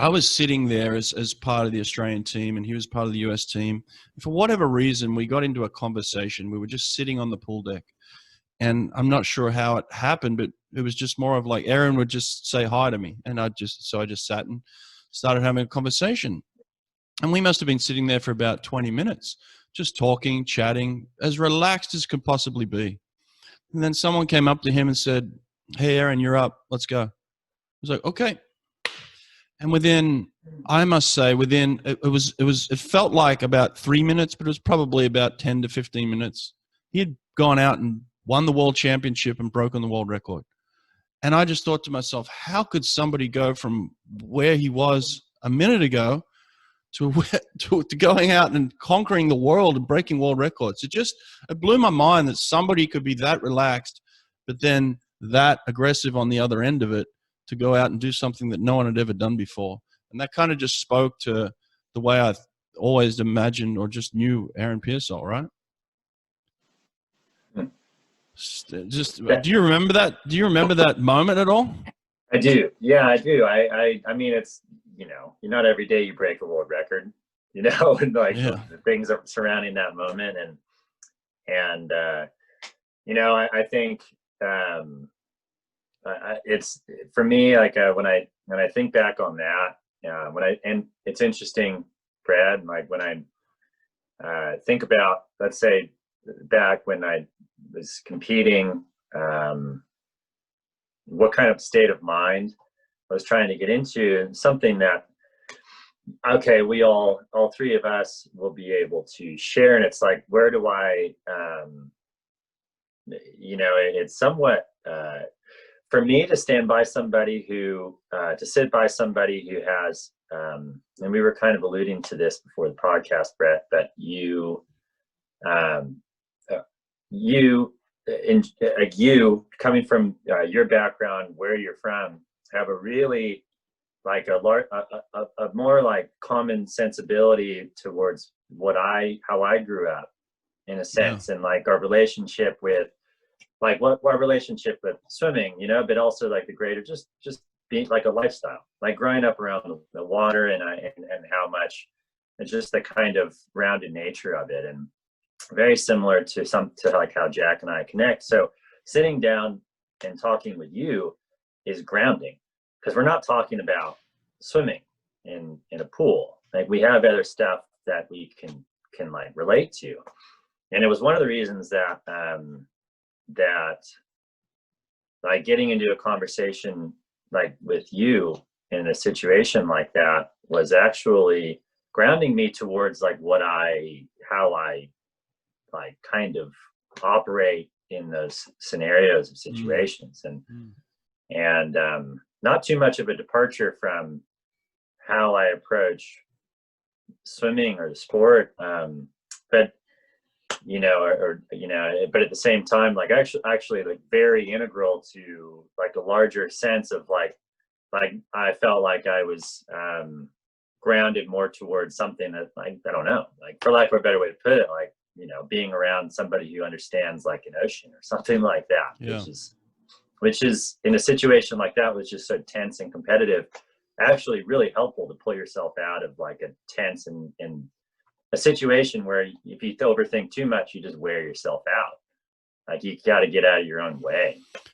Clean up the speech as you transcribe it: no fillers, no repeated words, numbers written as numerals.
I was sitting there as part of the Australian team, and he was part of the US team. For whatever reason, we got into a conversation. We were just sitting on the pool deck, and I'm not sure how it happened, but it was just more of like Aaron would just say hi to me, and I just sat and started having a conversation. And we must have been sitting there for about 20 minutes, just talking, chatting, as relaxed as could possibly be. And then someone came up to him and said, "Hey, Aaron, you're up. Let's go." I was like, "Okay." And I must say, it felt like about 3 minutes, but it was probably about 10 to 15 minutes. He had gone out and won the world championship and broken the world record. And I just thought to myself, how could somebody go from where he was a minute ago to going out and conquering the world and breaking world records? It blew my mind that somebody could be that relaxed, but then that aggressive on the other end of it, to go out and do something that no one had ever done before. And that kind of just spoke to the way I always imagined or just knew Aaron Peirsol, right? Do you remember that? Do you remember that moment at all? I do. Yeah, I do. I mean, it's, not every day you break a world record, and like Yeah. the things that surrounding that moment. And I think, it's for me, like, when I think back on that, and it's interesting, Brad, like when I think about, let's say, back when I was competing, what kind of state of mind I was trying to get into, something that, okay, we all three of us will be able to share. And it's like, where do I, it's somewhat, for me to stand by somebody to sit by somebody who has, and we were kind of alluding to this before the podcast, Brett, that you coming from your background, where you're from, have a really, like, a more like common sensibility towards how I grew up, in a sense. Yeah. And like our relationship with, like, what our relationship with swimming, but also like the greater, just being like a lifestyle, like growing up around the water, and how much, and just the kind of rounded nature of it, and very similar to like how Jack and I connect. So sitting down and talking with you is grounding, because we're not talking about swimming in a pool. Like, we have other stuff that we can like relate to. And it was one of the reasons that like getting into a conversation like with you in a situation like that was actually grounding me towards like how I like kind of operate in those scenarios of situations. And not too much of a departure from how I approach swimming or the sport, but but at the same time, like, actually like very integral to like a larger sense of like I felt like I was grounded more towards something that, like, I don't know, like, for lack of a better way to put it, like, being around somebody who understands like an ocean or something like that. Yeah. Which is in a situation like that, was just so tense and competitive, actually really helpful to pull yourself out of like a tense and a situation where if you overthink too much, you just wear yourself out. Like, you got to get out of your own way.